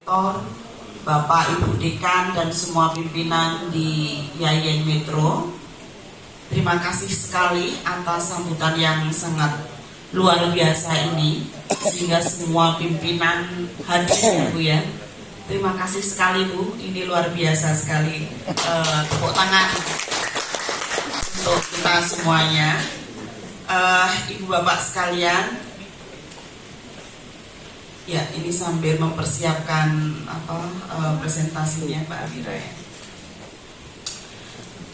Rektor, Bapak Ibu Dekan dan semua pimpinan di Yayan Metro, terima kasih sekali atas sambutan yang sangat luar biasa ini, sehingga semua pimpinan hadir ya Bu ya. Terima kasih sekali Bu, ini luar biasa sekali. Tepuk tangan untuk kita semuanya. Ibu Bapak sekalian, ya, ini sambil mempersiapkan presentasinya Pak Abira ya.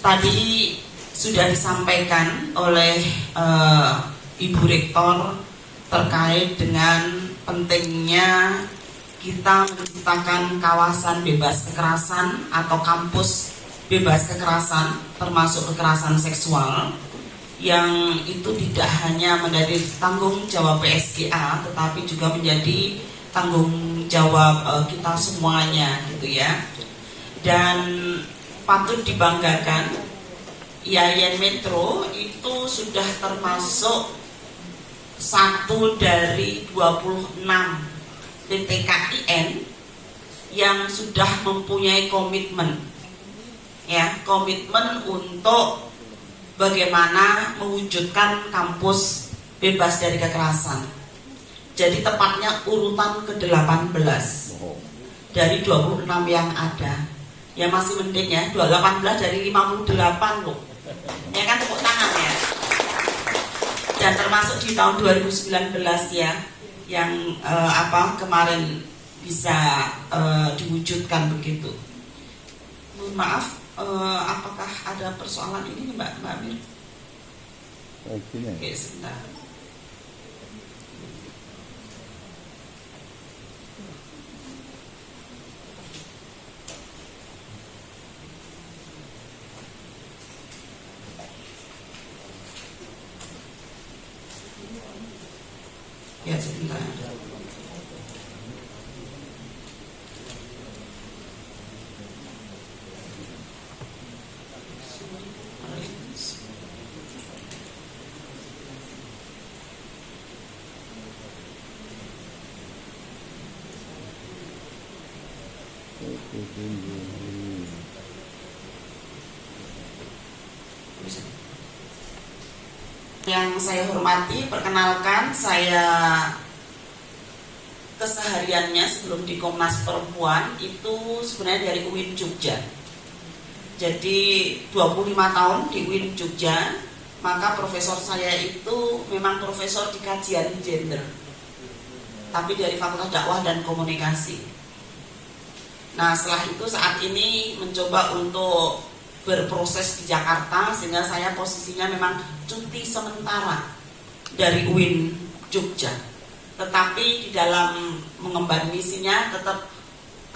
Tadi sudah disampaikan oleh Ibu Rektor terkait dengan pentingnya kita menciptakan kawasan bebas kekerasan atau kampus bebas kekerasan, termasuk kekerasan seksual, yang itu tidak hanya menjadi tanggung jawab PSGA tetapi juga menjadi tanggung jawab kita semuanya gitu ya. Dan patut dibanggakan, Yayan Metro itu sudah termasuk satu dari 26 PTKIN yang sudah mempunyai komitmen untuk bagaimana mewujudkan kampus bebas dari kekerasan. Jadi tepatnya urutan ke-18 dari 26 yang ada. Ya masih mending ya, 18 dari 58 loh. Ya kan, tepuk tangan ya. Dan termasuk di tahun 2019 ya, yang kemarin bisa diwujudkan begitu. Mohon maaf, apakah ada persoalan ini Mbak Amir? Oke, sebentar. Ya, sebentar. Yang saya hormati, perkenalkan, saya kesehariannya sebelum di Komnas Perempuan itu sebenarnya dari UIN Jogja. Jadi 25 tahun di UIN Jogja, maka profesor saya itu memang profesor di kajian gender, tapi dari Fakultas Dakwah dan Komunikasi. Nah, setelah itu saat ini mencoba untuk berproses di Jakarta, sehingga saya posisinya memang cuti sementara dari UIN Jogja. Tetapi di dalam mengemban misinya tetap,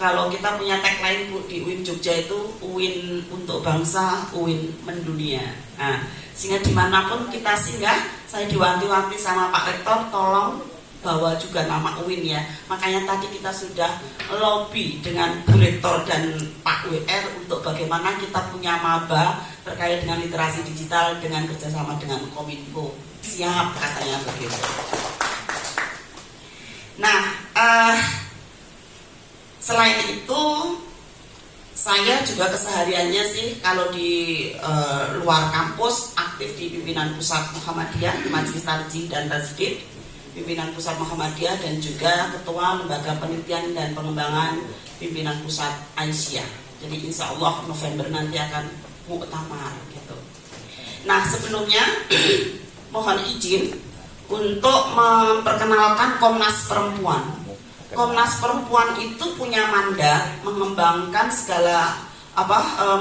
kalau kita punya tagline Bu di UIN Jogja itu UIN untuk bangsa, UIN mendunia. Nah, sehingga dimanapun kita singgah, saya diwanti-wanti sama Pak Rektor, tolong bawa juga nama UIN ya. Makanya tadi kita sudah lobby dengan Bu Rektor dan Pak WR untuk bagaimana kita punya maba terkait dengan literasi digital dengan kerjasama dengan Kominfo. Siap katanya begitu. Nah, selain itu saya juga kesehariannya sih kalau di luar kampus aktif di pimpinan pusat Muhammadiyah, Majelis Tarjih dan Tajdid, pimpinan pusat Muhammadiyah, dan juga ketua lembaga penelitian dan pengembangan pimpinan pusat Aisyah. Jadi insya Allah November nanti akan muktamar gitu. Nah, sebelumnya mohon izin untuk memperkenalkan Komnas Perempuan. Komnas Perempuan itu punya mandat mengembangkan segala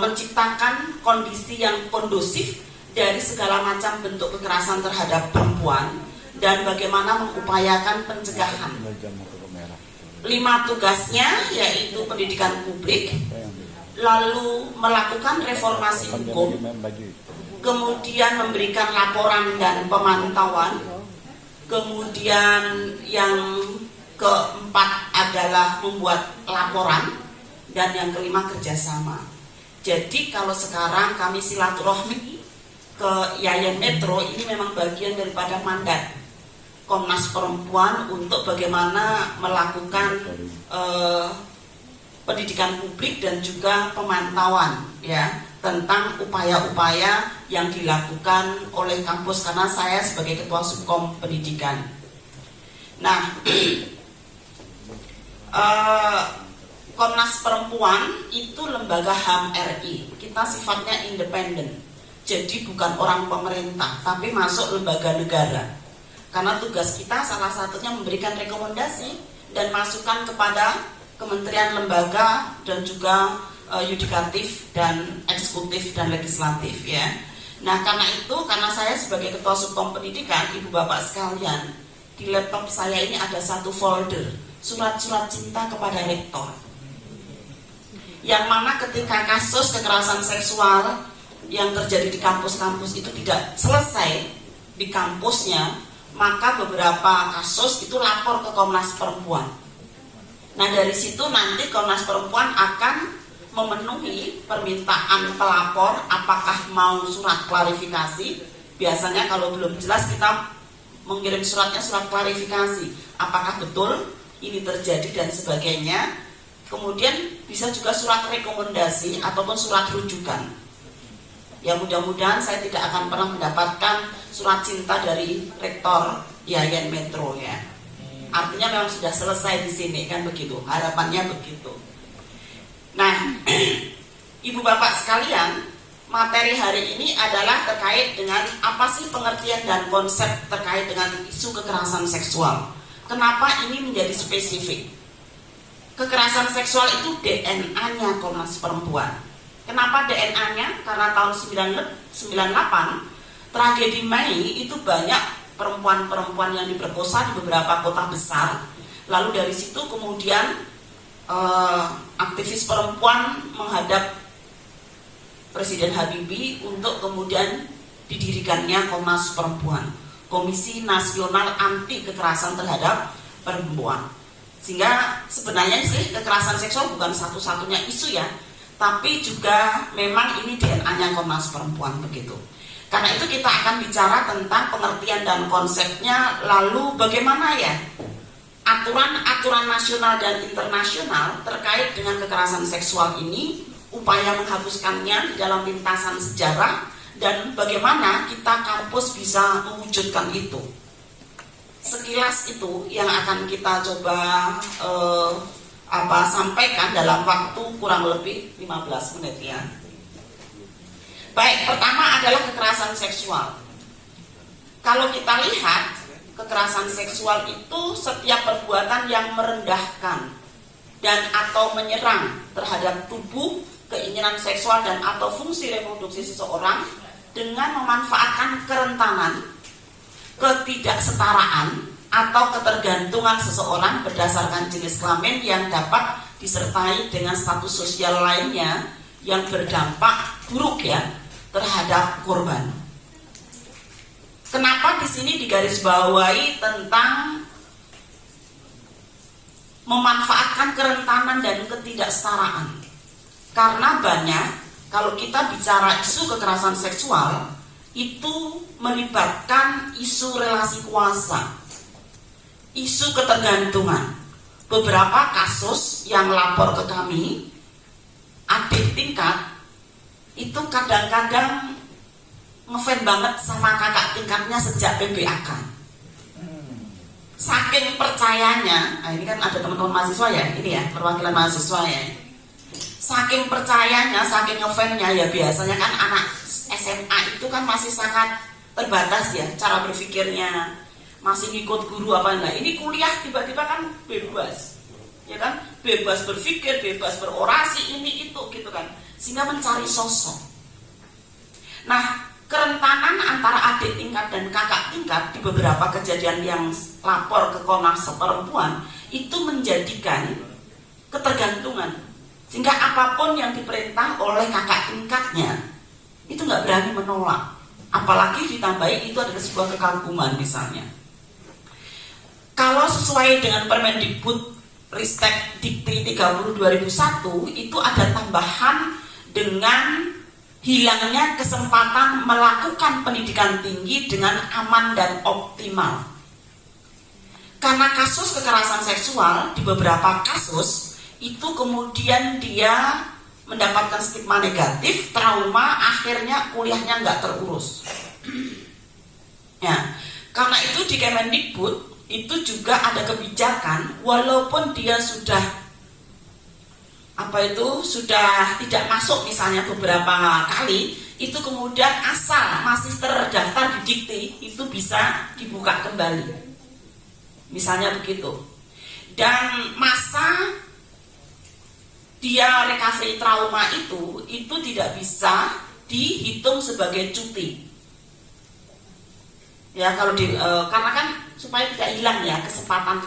menciptakan kondisi yang kondusif dari segala macam bentuk kekerasan terhadap perempuan dan bagaimana mengupayakan pencegahan. 5 tugasnya yaitu pendidikan publik, lalu melakukan reformasi hukum, kemudian memberikan laporan dan pemantauan, kemudian yang keempat adalah membuat laporan, dan yang kelima kerjasama. Jadi kalau sekarang kami silaturahmi ke Yayan Metro, ini memang bagian daripada mandat Komnas Perempuan untuk bagaimana melakukan pendidikan publik dan juga pemantauan ya tentang upaya-upaya yang dilakukan oleh kampus, karena saya sebagai ketua subkom pendidikan. Nah, Komnas Perempuan itu lembaga HAM RI. Kita sifatnya independen. Jadi bukan orang pemerintah, tapi masuk lembaga negara. Karena tugas kita salah satunya memberikan rekomendasi dan masukan kepada kementerian, lembaga, dan juga yudikatif dan eksekutif dan legislatif ya. Nah, karena saya sebagai ketua subkom pendidikan, ibu bapak sekalian, di laptop saya ini ada satu folder surat-surat cinta kepada rektor, yang mana ketika kasus kekerasan seksual yang terjadi di kampus-kampus itu tidak selesai di kampusnya, maka beberapa kasus itu lapor ke Komnas Perempuan. Nah, dari situ nanti Komnas Perempuan akan memenuhi permintaan pelapor apakah mau surat klarifikasi. Biasanya kalau belum jelas kita mengirim surat klarifikasi, apakah betul ini terjadi dan sebagainya. Kemudian bisa juga surat rekomendasi ataupun surat rujukan. Ya, mudah-mudahan saya tidak akan pernah mendapatkan surat cinta dari rektor Yayan Metro ya. Artinya memang sudah selesai di sini kan begitu. Harapannya begitu. Nah, ibu bapak sekalian, materi hari ini adalah terkait dengan apa sih pengertian dan konsep terkait dengan isu kekerasan seksual. Kenapa ini menjadi spesifik? Kekerasan seksual itu DNA-nya Komnas Perempuan. Kenapa DNA-nya? Karena tahun 1998 tragedi Mei itu banyak perempuan-perempuan yang diperkosa di beberapa kota besar. Lalu dari situ kemudian aktivis perempuan menghadap Presiden Habibie untuk kemudian didirikannya Komnas Perempuan, Komisi Nasional Anti Kekerasan Terhadap Perempuan. Sehingga sebenarnya sih kekerasan seksual bukan satu-satunya isu ya, tapi juga memang ini DNA-nya Komnas Perempuan begitu. Karena itu kita akan bicara tentang pengertian dan konsepnya, lalu bagaimana ya aturan-aturan nasional dan internasional terkait dengan kekerasan seksual ini, upaya menghapuskannya di dalam lintasan sejarah, dan bagaimana kita kampus bisa mewujudkan itu. Sekilas itu yang akan kita coba sampaikan dalam waktu kurang lebih 15 menit ya. Baik, pertama adalah kekerasan seksual. Kalau kita lihat, kekerasan seksual itu setiap perbuatan yang merendahkan dan atau menyerang terhadap tubuh, keinginan seksual dan atau fungsi reproduksi seseorang dengan memanfaatkan kerentanan, ketidaksetaraan atau ketergantungan seseorang berdasarkan jenis kelamin yang dapat disertai dengan status sosial lainnya yang berdampak buruk ya terhadap korban. Kenapa di sini digarisbawahi tentang memanfaatkan kerentanan dan ketidaksetaraan? Karena banyak, kalau kita bicara isu kekerasan seksual, itu melibatkan isu relasi kuasa, isu ketergantungan. Beberapa kasus yang lapor ke kami, adik tingkat, itu kadang-kadang ngefans banget sama kakak tingkatnya sejak PBAK. Saking percayanya, nah ini kan ada teman-teman mahasiswa ya, ini ya, perwakilan mahasiswa ya. Saking percayanya, saking ngefansnya ya, biasanya kan anak SMA itu kan masih sangat terbatas ya cara berpikirnya, masih ngikut guru apa enggak. Ini kuliah tiba-tiba kan bebas, ya kan, bebas berpikir, bebas berorasi, ini itu gitu kan, sehingga mencari sosok. Nah, kerentanan antara adik tingkat dan kakak tingkat di beberapa kejadian yang lapor ke Komnas Perempuan itu menjadikan ketergantungan, sehingga apapun yang diperintah oleh kakak tingkatnya itu nggak berani menolak, apalagi ditambahi itu adalah sebuah kekaguman misalnya. Kalau sesuai dengan Permendikbud Ristek Dikti 30 2001 itu ada tambahan dengan hilangnya kesempatan melakukan pendidikan tinggi dengan aman dan optimal. Karena kasus kekerasan seksual di beberapa kasus itu kemudian dia mendapatkan stigma negatif, trauma, akhirnya kuliahnya nggak terurus. Ya, karena itu di Kemendikbud itu juga ada kebijakan, walaupun dia sudah sudah tidak masuk misalnya beberapa kali, itu kemudian asal masih terdaftar di Dikti itu bisa dibuka kembali, misalnya begitu. Dan masa dia recovery trauma itu tidak bisa dihitung sebagai cuti. Ya, kalau karena kan supaya tidak hilang ya kesempatan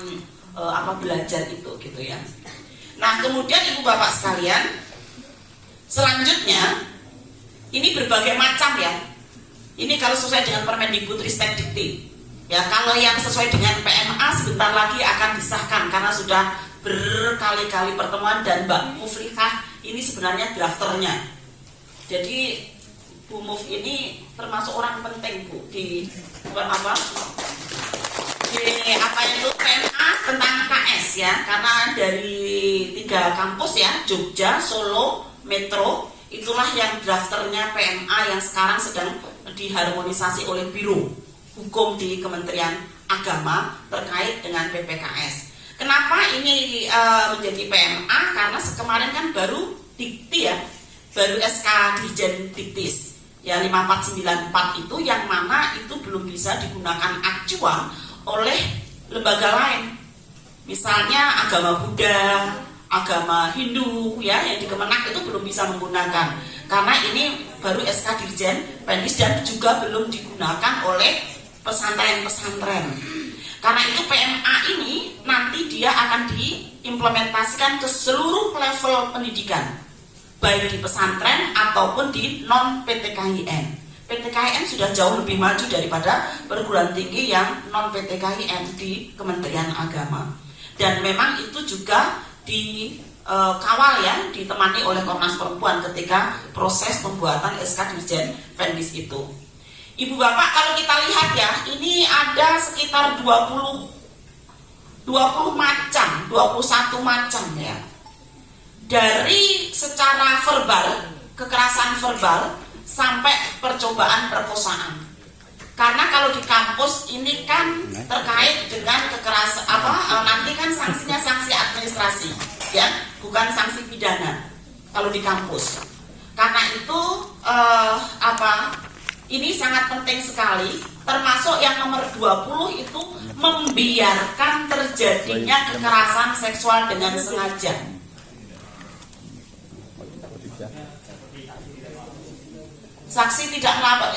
belajar itu gitu ya. Nah, kemudian Ibu Bapak sekalian, selanjutnya ini berbagai macam ya. Ini kalau sesuai dengan Permendikbud Ristek Dikti. Ya, kalau yang sesuai dengan PMA sebentar lagi akan disahkan karena sudah berkali-kali pertemuan, dan Mbak Muflihah ini sebenarnya drafternya. Jadi Bu Muf ini termasuk orang penting Bu di PMA tentang KS ya, karena dari 3 kampus ya, Jogja, Solo, Metro, itulah yang drafternya PMA yang sekarang sedang diharmonisasi oleh Biro Hukum di Kementerian Agama terkait dengan PPKS. Kenapa ini menjadi PMA? Karena kemarin kan baru Dikti ya, baru SK Dirjen Diktis ya 5494 itu, yang mana itu belum bisa digunakan acuan oleh lembaga lain, misalnya agama Buddha, agama Hindu ya, yang di Kemenak itu belum bisa menggunakan karena ini baru SK Dirjen Pendis dan juga belum digunakan oleh pesantren-pesantren. Karena itu PMA ini nanti dia akan diimplementasikan ke seluruh level pendidikan, baik di pesantren ataupun di non PTKIN. PTKIN sudah jauh lebih maju daripada perguruan tinggi yang non PTKIN di Kementerian Agama. Dan memang itu juga dikawal ya, ditemani oleh Komnas Perempuan ketika proses pembuatan SK Dirjen Pendis itu. Ibu Bapak, kalau kita lihat ya, ini ada sekitar 21 macam ya. Dari secara verbal, kekerasan verbal sampai percobaan perkosaan. Karena kalau di kampus ini kan terkait dengan kekerasan nanti kan sanksinya sanksi administrasi ya, bukan sanksi pidana kalau di kampus. Karena itu ini sangat penting sekali, termasuk yang nomor 20 itu membiarkan terjadinya kekerasan seksual dengan sengaja. Saksi tidak melapor,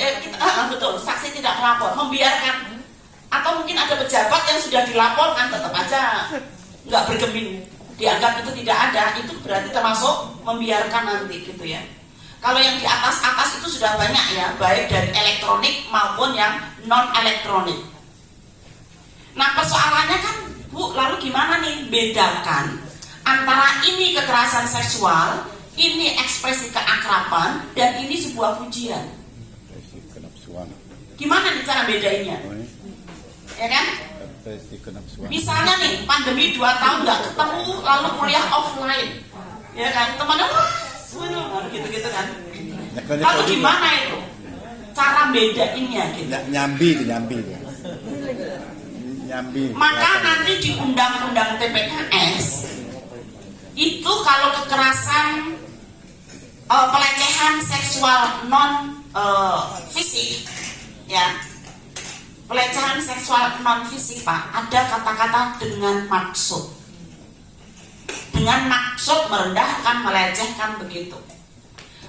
betul, saksi tidak melapor, membiarkan, atau mungkin ada pejabat yang sudah dilaporkan tetap aja nggak bergeming, dianggap itu tidak ada, itu berarti termasuk membiarkan nanti gitu ya. Kalau yang di atas itu sudah banyak ya, baik dari elektronik maupun yang non elektronik. Nah, persoalannya kan Bu, lalu gimana nih bedakan antara ini kekerasan seksual, ini ekspresi keakraban, dan ini sebuah pujian? Gimana nih cara bedainnya? Ya kan? Misalnya nih, pandemi 2 tahun nggak ketemu, lalu kuliah offline, ya kan? Teman-teman, gitu-gitu kan? Lalu gimana itu? Cara bedainnya gitu? Nyambi. Maka nanti di undang-undang TPKS itu kalau kekerasan pelecehan seksual non fisik ya, pelecehan seksual non fisik Pak, ada kata-kata dengan maksud merendahkan, melecehkan begitu.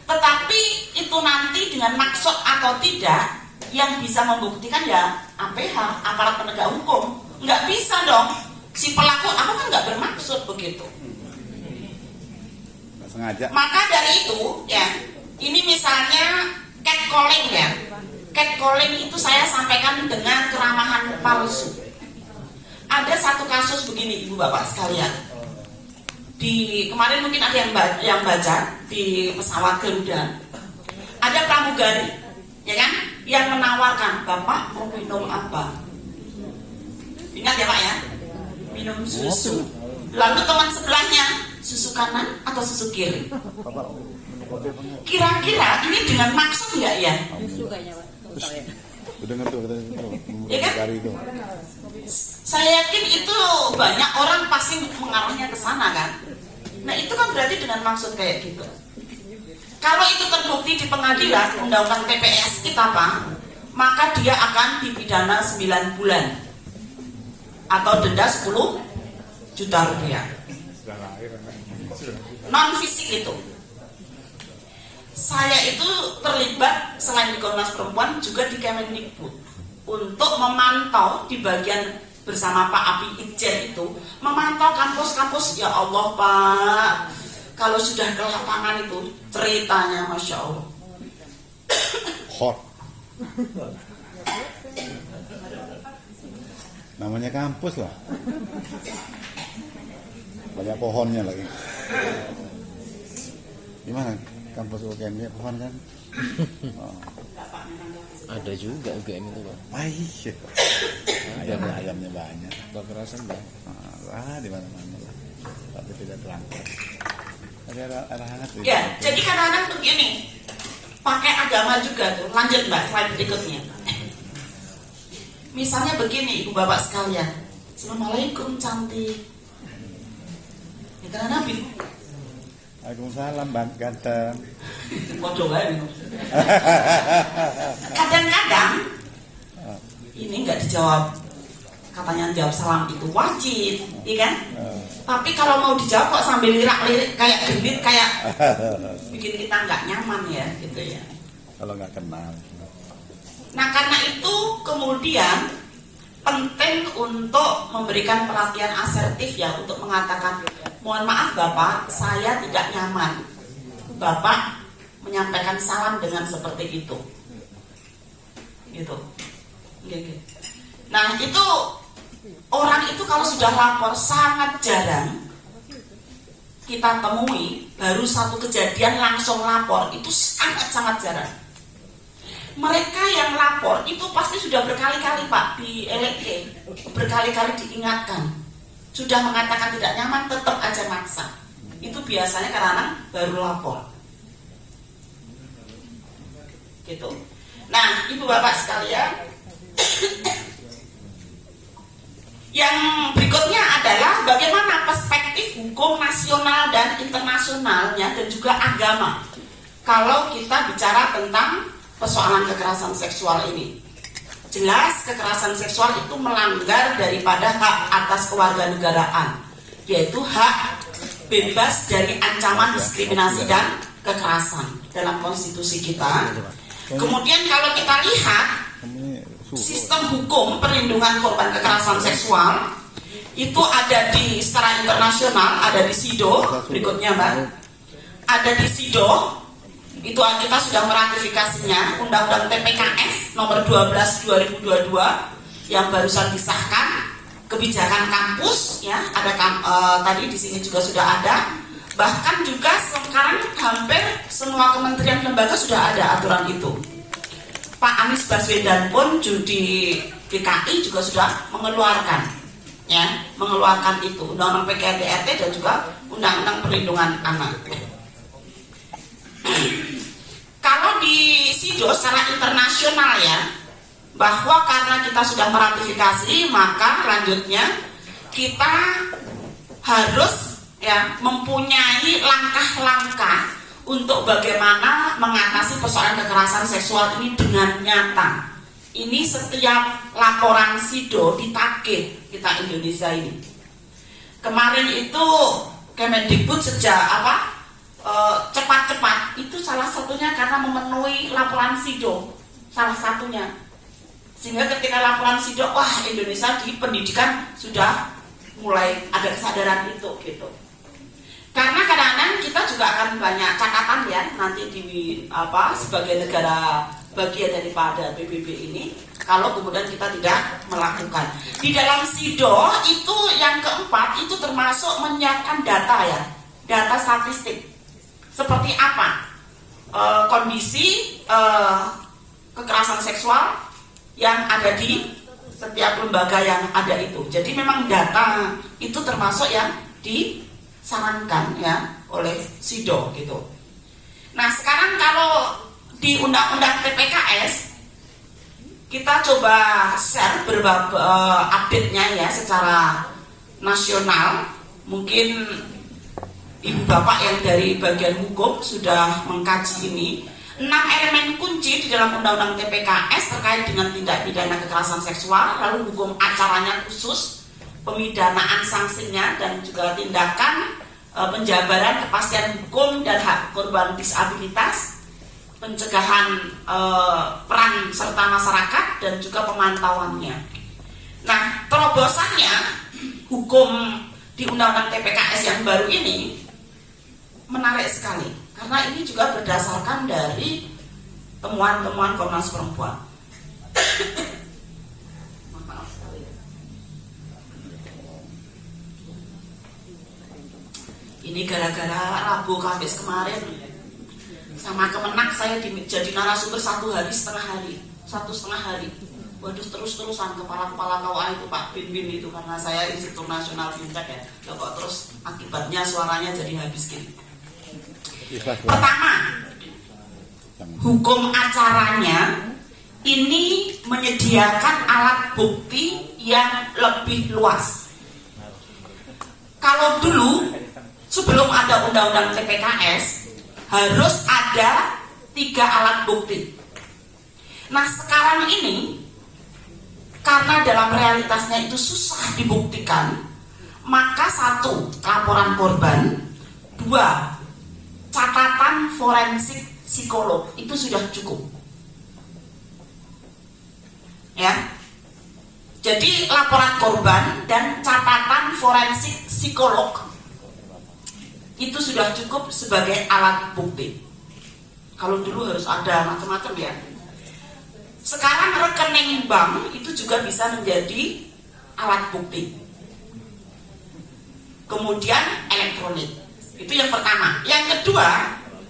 Tetapi itu nanti dengan maksud atau tidak yang bisa membuktikan ya APH, aparat penegak hukum. Nggak bisa dong si pelaku aku kan nggak bermaksud begitu. Sengaja. Maka dari itu ya, ini misalnya catcalling ya. Catcalling itu saya sampaikan dengan keramahan palsu. Ada satu kasus begini Ibu Bapak sekalian. Di kemarin mungkin ada yang baca di pesawat Garuda. Ada pramugari, ya kan, yang menawarkan, Bapak mau minum apa? Ingat ya Pak ya, minum susu. Lalu teman sebelahnya susu kanan atau susu kiri? Kira-kira ini dengan maksud nggak ya? Susu kayaknya Pak. Udah ngerti Ya kan? Saya yakin itu banyak orang pasti mengarahnya ke sana kan. Nah itu kan berarti dengan maksud kayak gitu. Kalau itu terbukti di pengadilan undang-undang TPS kita Pak, maka dia akan dipidana 9 bulan atau denda 10 juta rupiah. Non fisik itu. Saya itu terlibat selain di Komnas Perempuan juga di Kemendikbud untuk memantau di bagian bersama Pak Api Ijen itu memantau kampus-kampus. Ya Allah Pak, kalau sudah ke lapangan itu ceritanya Masya Allah hot. Namanya kampus lah, banyak pohonnya lagi. Gimana kampus UGM pohon kan? Oh. Ada juga UGM itu Pak. Ayamnya banyak. Kekerasan Pak. Di mana-mana lah. Tapi tidak terangkat. Ada hangat. Ya, jadi kadang-kadang begini, pakai agama juga tuh. Lanjut Mbak, slide berikutnya. Misalnya begini, Ibu Bapak sekalian. Assalamualaikum cantik. Ya karena Nabi. Waalaikumsalam Bang ganteng. Waduh minum. Kadang-kadang ini nggak dijawab. Katanya jawab salam itu wajib, iya kan? Tapi kalau mau dijawab kok sambil lirak-lirik kayak genit, kayak bikin kita nggak nyaman ya, gitu ya. Kalau nggak kenal. Nah karena itu kemudian penting untuk memberikan pelatihan asertif ya, untuk mengatakan mohon maaf Bapak, saya tidak nyaman Bapak menyampaikan salam dengan seperti itu, gitu. Nah itu orang itu kalau sudah lapor sangat jarang kita temui, baru satu kejadian langsung lapor, itu sangat-sangat jarang. Mereka yang lapor itu pasti sudah berkali-kali Pak di LK, berkali-kali diingatkan, sudah mengatakan tidak nyaman, tetap aja maksa. Itu biasanya karena baru lapor, gitu. Nah, Ibu Bapak sekalian, yang berikutnya adalah bagaimana perspektif hukum nasional dan internasionalnya dan juga agama kalau kita bicara tentang persoalan kekerasan seksual ini. Jelas kekerasan seksual itu melanggar daripada hak atas kewarganegaraan, yaitu hak bebas dari ancaman diskriminasi dan kekerasan dalam konstitusi kita. Kemudian kalau kita lihat sistem hukum perlindungan korban kekerasan seksual itu ada di secara internasional, ada di SIDO, berikutnya Mbak, ada di SIDO, itu kita sudah meratifikasinya, Undang-Undang TPKS nomor 12 2022 yang barusan disahkan, kebijakan kampus ya, ada tadi di sini juga sudah ada, bahkan juga sekarang hampir semua kementerian lembaga sudah ada aturan itu. Pak Anies Baswedan pun di DKI juga sudah mengeluarkan itu Undang-Undang PKDRT dan juga Undang-Undang Perlindungan Anak. Kalau di SIDO secara internasional ya, bahwa karena kita sudah meratifikasi, maka lanjutnya kita harus ya mempunyai langkah-langkah untuk bagaimana mengatasi persoalan kekerasan seksual ini dengan nyata. Ini setiap laporan SIDO ditagih kita Indonesia ini. Kemarin itu Kemendikbud sejak cepat-cepat itu salah satunya karena memenuhi laporan SIDO, salah satunya. Sehingga ketika laporan SIDO, wah Indonesia di pendidikan sudah mulai ada kesadaran itu gitu. Karena kadang-kadang kita juga akan banyak catatan ya nanti di sebagai negara bagian daripada PBB ini, kalau kemudian kita tidak melakukan. Di dalam SIDO itu yang keempat itu termasuk menyiapkan data ya, data statistik. Seperti apa kondisi kekerasan seksual yang ada di setiap lembaga yang ada itu. Jadi memang data itu termasuk yang disarankan ya oleh SIDO gitu. Nah sekarang kalau di Undang-Undang TPKS kita coba share update-nya ya secara nasional. Mungkin Ibu Bapak yang dari bagian hukum sudah mengkaji ini. 6 elemen kunci di dalam Undang-Undang TPKS terkait dengan tindak pidana kekerasan seksual, lalu hukum acaranya khusus, pemidanaan sanksinya, dan juga tindakan penjabaran kepastian hukum dan hak korban disabilitas, pencegahan peran serta masyarakat, dan juga pemantauannya. Nah, terobosannya hukum di Undang-Undang TPKS yang baru ini menarik sekali, karena ini juga berdasarkan dari temuan-temuan Komnas Perempuan. Ini gara-gara Rabu Kamis kemarin sama Kemenak saya jadi narasumber 1,5 hari. Waduh, terus-terusan kepala-kepala KUA itu Pak Bin itu, karena saya Institut Nasional Fintech ya. Loh, kok terus akibatnya suaranya jadi habis gini. Pertama, hukum acaranya ini menyediakan alat bukti yang lebih luas. Kalau dulu sebelum ada Undang-Undang TPKS harus ada 3 alat bukti. Nah sekarang ini karena dalam realitasnya itu susah dibuktikan, maka 1, laporan korban, 2, catatan forensik psikolog itu sudah cukup. Ya. Jadi laporan korban dan catatan forensik psikolog itu sudah cukup sebagai alat bukti. Kalau dulu harus ada macam-macam ya. Sekarang rekening bank itu juga bisa menjadi alat bukti. Kemudian elektronik. Itu yang pertama. Yang kedua,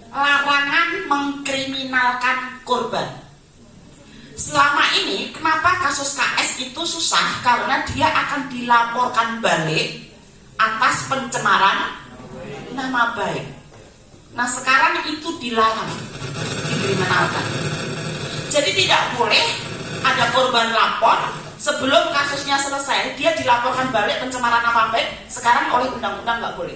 larangan mengkriminalkan korban. Selama ini kenapa kasus KS itu susah? Karena dia akan dilaporkan balik atas pencemaran nama baik. Nah sekarang itu dilarang, dikriminalkan. Jadi tidak boleh ada korban lapor sebelum kasusnya selesai dia dilaporkan balik pencemaran nama baik. Sekarang oleh undang-undang nggak boleh.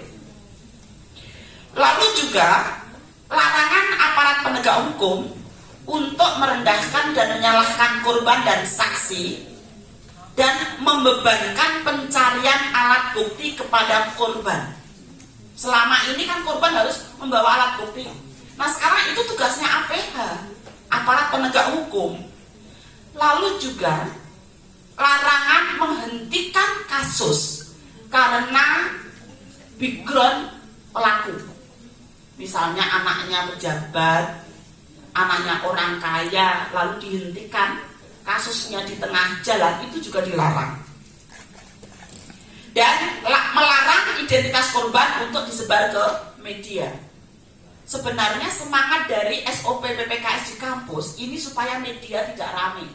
Lalu juga larangan aparat penegak hukum untuk merendahkan dan menyalahkan korban dan saksi dan membebankan pencarian alat bukti kepada korban. Selama ini kan korban harus membawa alat bukti. Nah sekarang itu tugasnya APH, aparat penegak hukum. Lalu juga larangan menghentikan kasus karena background pelaku. Misalnya anaknya pejabat, anaknya orang kaya, lalu dihentikan kasusnya di tengah jalan, itu juga dilarang. Dan melarang identitas korban untuk disebar ke media. Sebenarnya semangat dari SOP PPKS di kampus ini supaya media tidak ramai.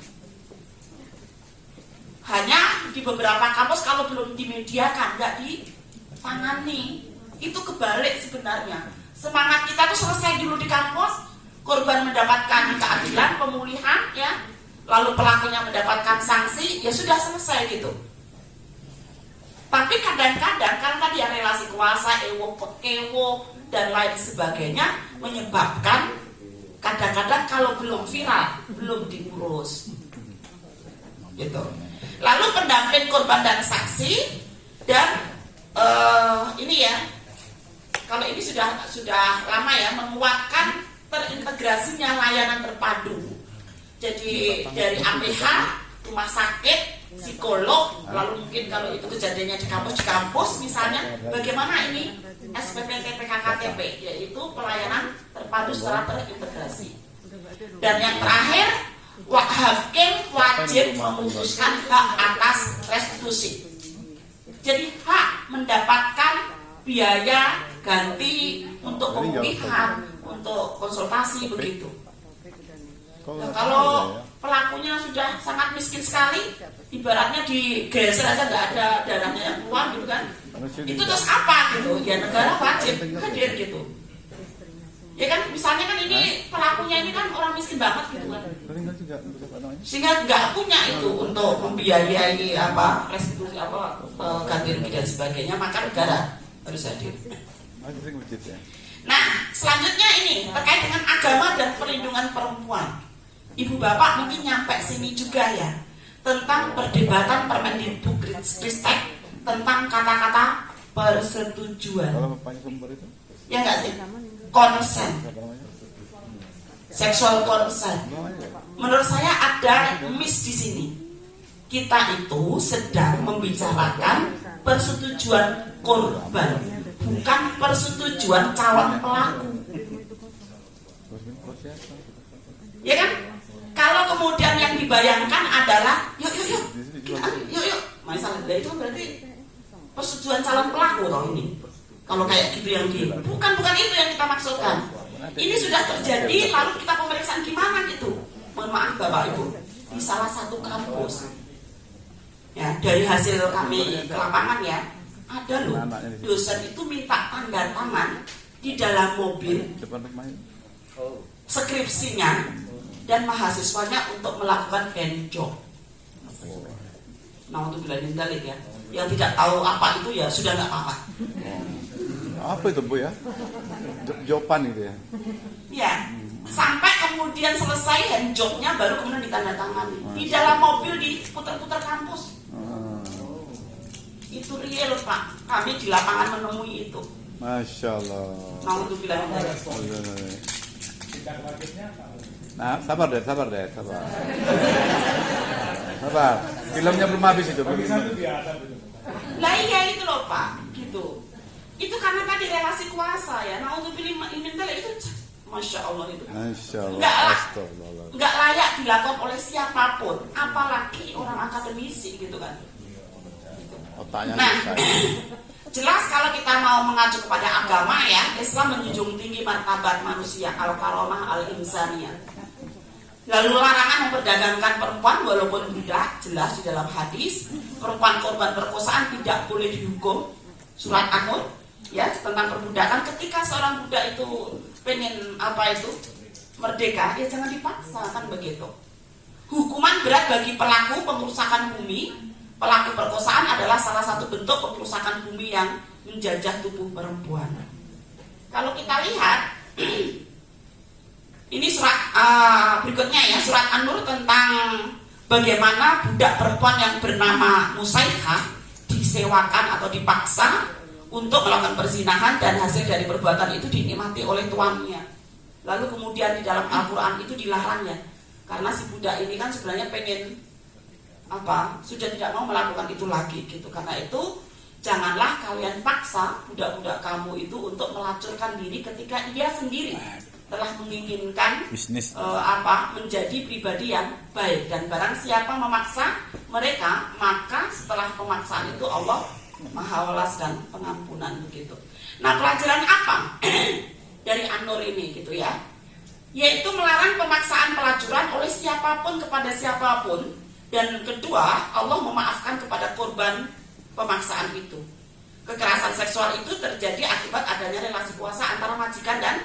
Hanya di beberapa kampus kalau belum dimediakan, nggak ditangani. Itu kebalik sebenarnya. Semangat kita tuh selesai dulu di kampus, korban mendapatkan keadilan, pemulihan, ya, lalu pelakunya mendapatkan sanksi, ya sudah selesai gitu. Tapi kadang-kadang kan tadi yang relasi kuasa, ewo, pekewo, dan lain sebagainya menyebabkan kadang-kadang kalau belum viral, belum diurus, gitu. Lalu pendamping korban dan saksi dan ini ya. Kalau ini sudah lama ya, menguatkan terintegrasinya layanan terpadu. Jadi dari APH, rumah sakit, psikolog, lalu mungkin kalau itu kejadiannya di kampus misalnya, bagaimana ini SPP TPK-KTP, yaitu pelayanan terpadu secara terintegrasi. Dan yang terakhir, hakim wajib memutuskan hak atas restitusi. Jadi hak mendapatkan biaya ganti untuk pemulihan, untuk konsultasi begitu. Nah, kalau pelakunya sudah sangat miskin sekali, ibaratnya digeser aja nggak ada darahnya yang keluar gitu kan, Itu terus apa gitu? Ya negara wajib hadir gitu. Ya kan misalnya kan ini pelakunya ini kan orang miskin banget gitu kan. Sehingga nggak punya itu untuk membiayai apa restitusi apa ganti rugi dan sebagainya, maka negara harus hadir. Nah selanjutnya ini terkait dengan agama dan perlindungan perempuan. Ibu bapak mungkin nyampe sini juga ya, tentang perdebatan Permendikbudristek tentang kata-kata persetujuan. Ya enggak sih? Konsen, seksual konsen. Menurut saya ada miss di sini. Kita itu sedang membicarakan persetujuan korban, bukan persetujuan calon pelaku. Ya kan? Kalau kemudian yang dibayangkan adalah yuk, masalah itu berarti persetujuan calon pelaku toh ini. Kalau kayak gitu yang bukan itu yang kita maksudkan. Ini sudah terjadi, lalu kita pemeriksaan gimana gitu. Mohon maaf Bapak Ibu, di salah satu kampus, ya dari hasil kami ke lapangan ya, ada loh dosen itu minta tanda tangan di dalam mobil skripsinya dan mahasiswanya untuk melakukan handjob. Nah untuk bilang dalik ya, yang tidak tahu apa itu ya sudah nggak apa-apa. Apa itu Bu ya? Jopan itu ya? Ya, sampai kemudian selesai handjobnya baru kemudian ditandatangani di dalam mobil di putar-putar kampus. Itu real Pak, kami di lapangan menemui itu. Masya Allah. Nah untuk bilang nah, sabar deh. Sabar. Filmnya belum habis itu. Lah iya itu loh Pak, gitu. Itu karena tadi relasi kuasa ya. Nah untuk pilih inventel itu, masya Allah itu. Nggak layak dilakukan oleh siapapun, apalagi orang akademisi gitu kan. Nah, jelas kalau kita mau mengacu kepada agama ya, Islam menjunjung tinggi martabat manusia, al-karamah al-insaniyah. Lalu larangan memperdagangkan perempuan walaupun budak, jelas di dalam hadis. Perempuan korban perkosaan tidak boleh dihukum. Surat An-Nur ya tentang perbudakan. Ketika seorang budak itu pengen merdeka, ya jangan dipaksa kan begitu. Hukuman berat bagi pelaku pengerusakan bumi. Pelaku perkosaan adalah salah satu bentuk pengerusakan bumi yang menjajah tubuh perempuan. Kalau kita lihat ini surat berikutnya ya, surat An-Nur tentang bagaimana budak perempuan yang bernama Musaihah disewakan atau dipaksa untuk melakukan perzinahan dan hasil dari perbuatan itu dinikmati oleh tuannya. Lalu kemudian di dalam Al-Quran itu dilarang ya, karena si budak ini kan sebenarnya pengen sudah tidak mau melakukan itu lagi gitu. Karena itu janganlah kalian paksa budak-budak kamu itu untuk melacurkan diri ketika ia sendiri telah menginginkan bisnis menjadi pribadi yang baik. Dan barang siapa memaksa mereka, maka setelah pemaksaan itu Allah Maha Welas dan pengampunan begitu. Nah pelajaran apa dari An-Nur ini gitu ya, yaitu melarang pemaksaan pelacuran oleh siapapun kepada siapapun. Dan kedua, Allah memaafkan kepada korban pemaksaan itu. Kekerasan seksual itu terjadi akibat adanya relasi kuasa antara majikan dan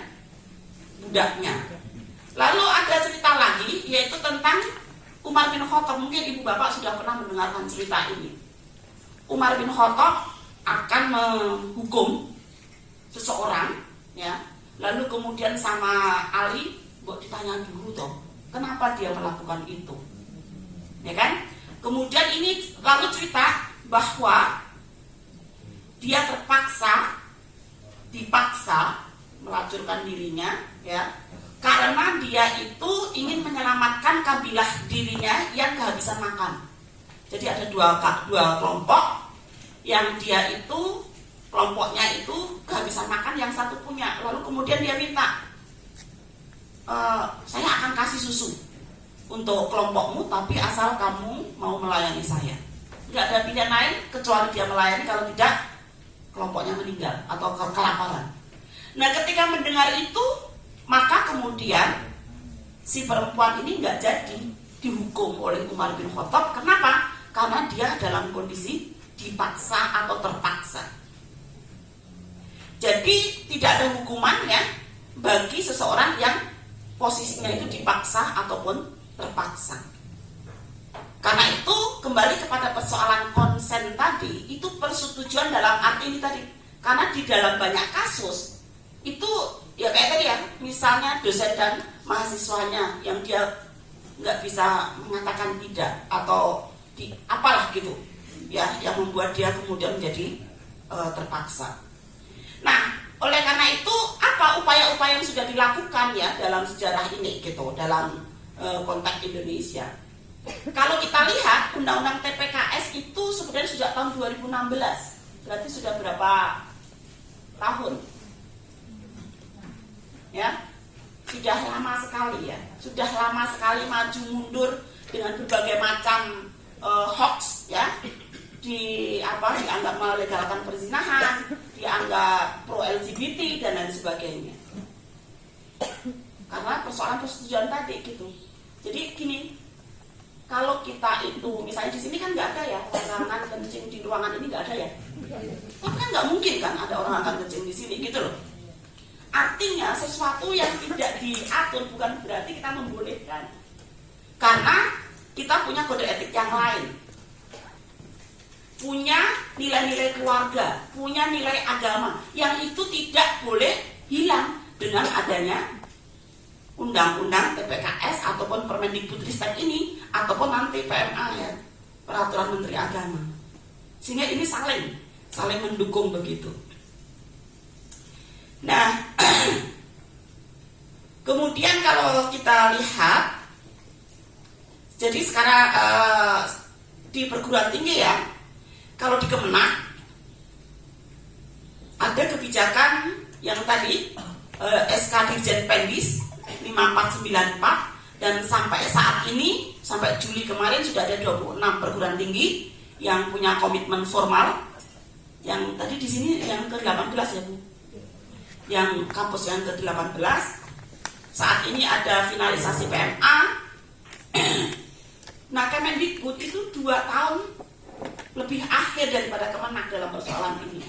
budaknya. Lalu ada cerita lagi, yaitu tentang Umar bin Khattab. Mungkin ibu bapak sudah pernah mendengarkan cerita ini. Umar bin Khattab akan menghukum seseorang, ya. Lalu kemudian sama Ali, buat ditanya dulu toh, kenapa dia melakukan itu? Ya kan? Kemudian ini lalu cerita bahwa dia dipaksa melacurkan dirinya ya, karena dia itu ingin menyelamatkan kabilah dirinya yang kehabisan makan. Jadi ada dua kelompok yang dia itu kelompoknya itu kehabisan makan, yang satu punya. Lalu kemudian dia minta, saya akan kasih susu untuk kelompokmu, tapi asal kamu mau melayani saya. Nggak ada pilihan lain kecuali dia melayani, kalau tidak kelompoknya meninggal atau kelaparan. Nah ketika mendengar itu, maka kemudian si perempuan ini nggak jadi dihukum oleh Umar bin Khattab. Kenapa? Karena dia dalam kondisi dipaksa atau terpaksa. Jadi tidak ada hukuman ya bagi seseorang yang posisinya itu dipaksa ataupun terpaksa. Karena itu kembali kepada persoalan konsen tadi, itu persetujuan dalam arti ini tadi. Karena di dalam banyak kasus itu ya kayak tadi ya, misalnya dosen dan mahasiswanya yang dia nggak bisa mengatakan tidak atau apalah gitu ya, yang membuat dia kemudian menjadi terpaksa. Nah, oleh karena itu apa upaya-upaya yang sudah dilakukan ya dalam sejarah ini gitu, dalam konteks Indonesia. Kalau kita lihat Undang-Undang TPKS itu sebenarnya sudah tahun 2016, berarti sudah berapa tahun? Ya, sudah lama sekali ya, sudah lama sekali maju mundur dengan berbagai macam hoax ya, dianggap melegalkan perzinahan, dianggap pro LGBT dan lain sebagainya. Karena persoalan persetujuan tadi gitu. Jadi gini, kalau kita itu misalnya di sini kan nggak ada ya orang kencing di ruangan ini, nggak ada ya. Tapi kan nggak mungkin kan ada orang akan kencing di sini gitu loh. Artinya sesuatu yang tidak diatur bukan berarti kita membolehkan. Karena kita punya kode etik yang lain, punya nilai-nilai keluarga, punya nilai agama yang itu tidak boleh hilang dengan adanya Undang-Undang TPKS ataupun Permendikbudristek ini ataupun nanti PMA ya, Peraturan Menteri Agama. Sehingga ini saling mendukung begitu. Nah, kemudian kalau kita lihat, jadi sekarang di perguruan tinggi ya, kalau di Kemenak ada kebijakan yang tadi SK Dirjen Pendis 5494 dan sampai saat ini, sampai Juli kemarin sudah ada 26 perguruan tinggi yang punya komitmen formal. Yang tadi di sini yang ke-18 ya Bu, yang kampus yang ke-18. Saat ini ada finalisasi PMA. Nah, Kemendikbud itu 2 tahun lebih akhir daripada Kemenak dalam persoalan ini.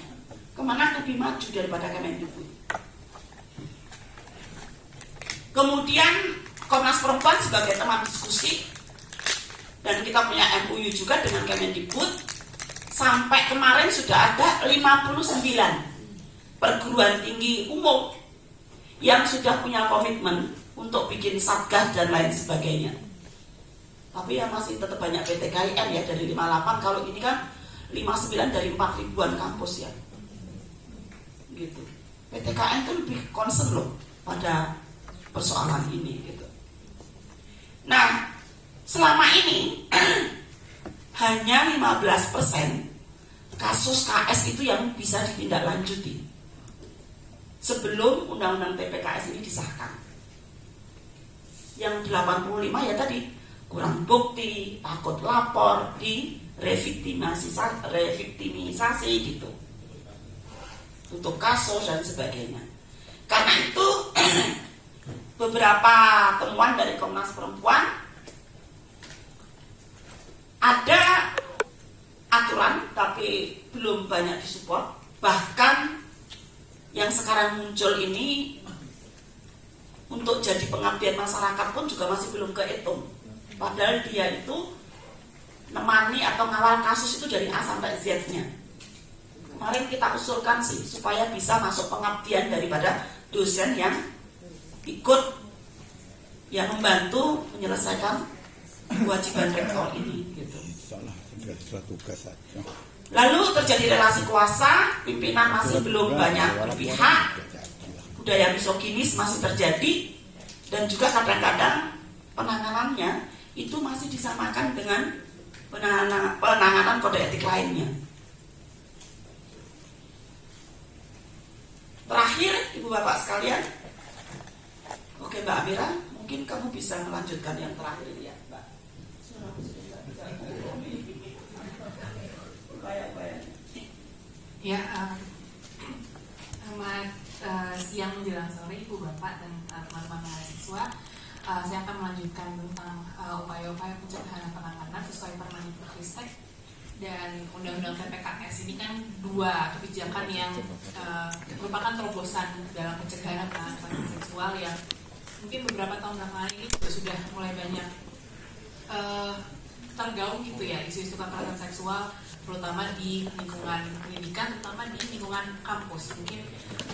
Kemenak lebih maju daripada Kemendikbud. Kemudian Komnas Perempuan sebagai teman diskusi, dan kita punya MOU juga dengan Kemendikbud. Sampai kemarin sudah ada 59 perguruan tinggi umum yang sudah punya komitmen untuk bikin satgas dan lain sebagainya. Tapi ya masih tetap banyak PTKIN ya, dari 58, kalau ini kan 59 dari 4 ribuan kampus ya. Gitu. PTKIN itu lebih concern loh pada persoalan ini gitu. Nah, selama ini hanya 15% kasus KS itu yang bisa ditindaklanjuti sebelum Undang-Undang TPKS ini disahkan. Yang 85 ya tadi, kurang bukti, takut lapor, di revictimisasi gitu, tutup kasus dan sebagainya. Karena itu beberapa temuan dari Komnas Perempuan, ada aturan tapi belum banyak disupport. Bahkan yang sekarang muncul ini untuk jadi pengabdian masyarakat pun juga masih belum kehitung. Padahal dia itu nemani atau ngawal kasus itu dari A sampai Z-nya. Kemarin kita usulkan sih supaya bisa masuk pengabdian daripada dosen yang ikut yang membantu menyelesaikan kewajiban rektor ini gitu. Lalu terjadi relasi kuasa, pimpinan masih belum banyak berpihak, budaya misoginis masih terjadi, dan juga kadang-kadang penanganannya itu masih disamakan dengan penanganan kode etik lainnya. Terakhir, Ibu Bapak sekalian, oke Mbak Amira, mungkin kamu bisa melanjutkan yang terakhir ini ya Mbak. Ya, selamat siang menjelang sore Ibu Bapak dan teman-teman mahasiswa. Saya akan melanjutkan tentang upaya-upaya pencegahan dan penanganan sesuai Permendikbudristek Dan Undang-Undang TPKS ini kan dua kebijakan yang merupakan terobosan dalam pencegahan kekerasan seksual yang mungkin beberapa tahun belakangan ini juga sudah mulai banyak tergaung gitu ya, isu-isu kekerasan seksual terutama di lingkungan pendidikan, terutama di lingkungan kampus. Mungkin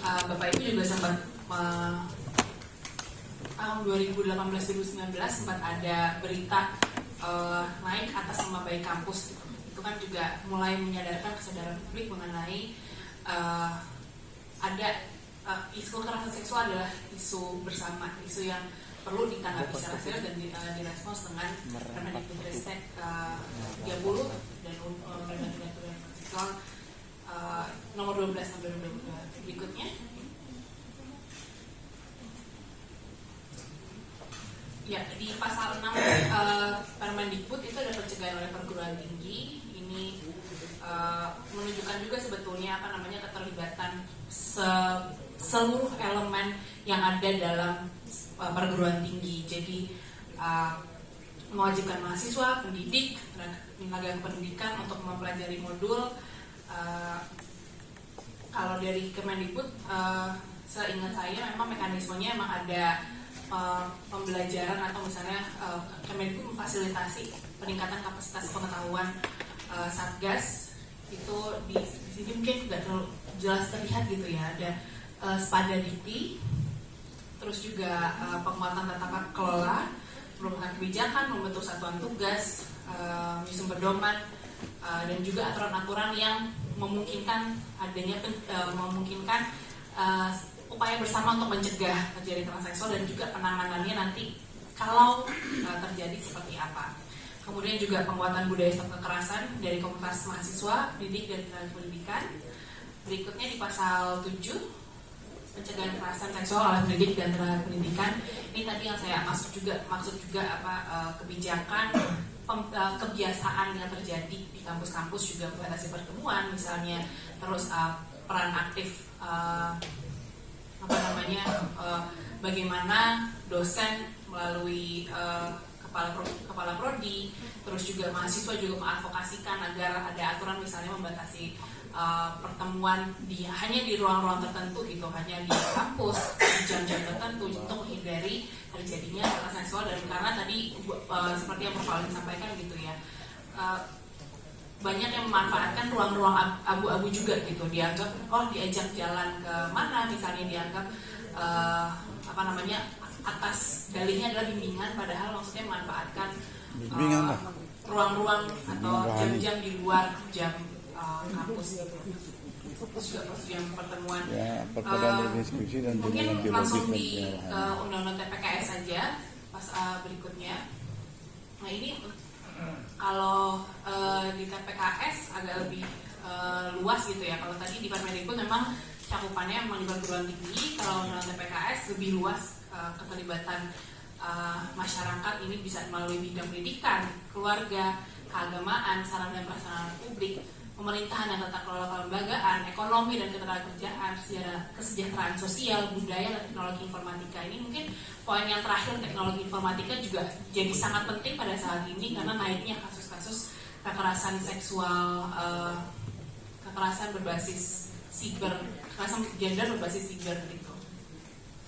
Bapak Ibu juga sempat tahun 2018-2019 sempat ada berita naik atas nama baik kampus. Itu kan juga mulai menyadarkan kesadaran publik mengenai ada isu kekerasan seksual adalah isu bersama, isu yang perlu ditanggapi secara serius dan direspons dengan Permendikbudristek 30 dan Undang-Undang Tindak Pidana Seksual nomor 12 tahun 2022. Berikutnya. Ya, di pasal 6 Permendikbud itu ada pencegahan oleh perguruan tinggi. Ini menunjukkan juga sebetulnya keterlibatan seluruh elemen yang ada dalam perguruan tinggi. Jadi mewajibkan mahasiswa, pendidik, tenaga pendidikan untuk mempelajari modul. Kalau dari Kemendikbud, seingat saya memang mekanismenya memang ada pembelajaran atau misalnya Kemendikbud memfasilitasi peningkatan kapasitas pengetahuan Satgas. Itu di sini mungkin tidak terlalu jelas terlihat gitu ya, ada Spada Dikti, terus juga penguatan tata kelola, perubahan kebijakan, membentuk satuan tugas, menyusun pedoman, dan juga aturan-aturan yang memungkinkan adanya memungkinkan upaya bersama untuk mencegah terjadi kekerasan seksual dan juga penanganannya nanti kalau terjadi seperti apa. Kemudian juga penguatan budaya stop kekerasan dari komunitas mahasiswa, pendidik dan tenaga pendidikan. Berikutnya di pasal 7 pencegahan kekerasan seksual oleh pendidik dan tenaga pendidikan. Ini tadi yang saya maksud juga kebijakan kebiasaan yang terjadi di kampus-kampus juga membatasi pertemuan misalnya, terus peran aktif bagaimana dosen melalui kepala prodi, terus juga mahasiswa juga mengadvokasikan agar ada aturan misalnya membatasi pertemuan hanya di ruang-ruang tertentu gitu, hanya di kampus di jam-jam tertentu untuk menghindari terjadinya kekerasan seksual. Dan karena tadi seperti yang Prof. Alin sampaikan gitu ya, banyak yang memanfaatkan ruang-ruang abu-abu juga gitu, dianggap diajak jalan ke mana misalnya, dianggap atas dalihnya adalah bimbingan, padahal maksudnya memanfaatkan ruang-ruang atau jam-jam di luar jam kampus gitu. Terus juga yang pertemuan mungkin langsung di Undang-Undang TPKS saja pas berikutnya. Nah ini kalau di TPKS agak lebih luas gitu ya. Kalau tadi di Permendikbud memang cakupannya memang di perguruan tinggi, kalau dalam TPKS lebih luas keterlibatan masyarakat ini bisa melalui bidang pendidikan, keluarga, keagamaan, sarana dan prasarana publik, pemerintahan dan tata kelola kelembagaan, ekonomi dan ketenagakerjaan, kesejahteraan sosial, budaya, dan teknologi informatika. Ini mungkin poin yang terakhir, teknologi informatika juga jadi sangat penting pada saat ini karena naiknya kasus-kasus kekerasan seksual, kekerasan berbasis siber, kekerasan gender berbasis siber gitu.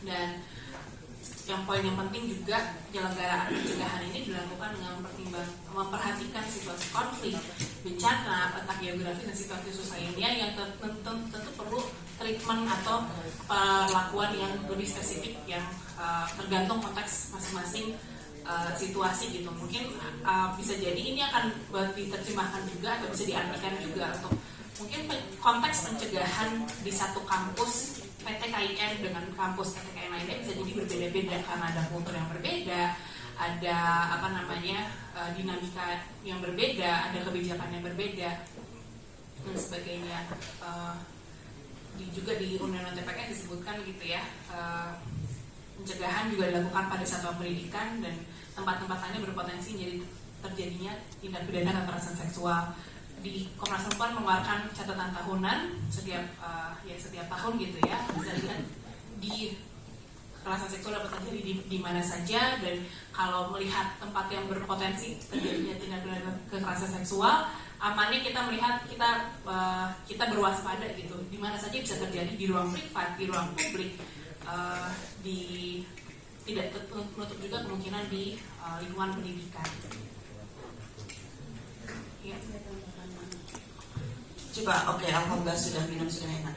Dan yang poin yang penting juga penyelenggaraan pencegahan ini dilakukan dengan memperhatikan situasi konflik, bencana, peta geografis dan situasi khusus lainnya yang tentu perlu treatment atau perlakuan yang lebih spesifik yang tergantung konteks masing-masing situasi gitu. Mungkin bisa jadi ini akan diterjemahkan juga atau bisa diartikan juga untuk mungkin konteks pencegahan di satu kampus PTKIN dengan kampus PTKIN lainnya bisa jadi berbeda-beda karena ada kultur yang berbeda, ada dinamika yang berbeda, ada kebijakan yang berbeda dan sebagainya. Juga di Undang-Undang TPKS disebutkan gitu ya, pencegahan juga dilakukan pada satuan pendidikan dan tempat-tempat lainnya berpotensi jadi terjadinya tindak pidana kekerasan seksual. Di Komnas Perempuan mengeluarkan catatan tahunan setiap tahun gitu ya, bisa dilihat di kekerasan seksual dapat terjadi di mana saja, dan kalau melihat tempat yang berpotensi terjadinya tindak pidana kekerasan seksual amannya kita melihat kita berwaspada gitu, di mana saja bisa terjadi, di ruang privat, di ruang publik, tidak menutup juga kemungkinan di lingkungan pendidikan. Ya. Coba, oke, alhamdulillah sudah minum sudah enak.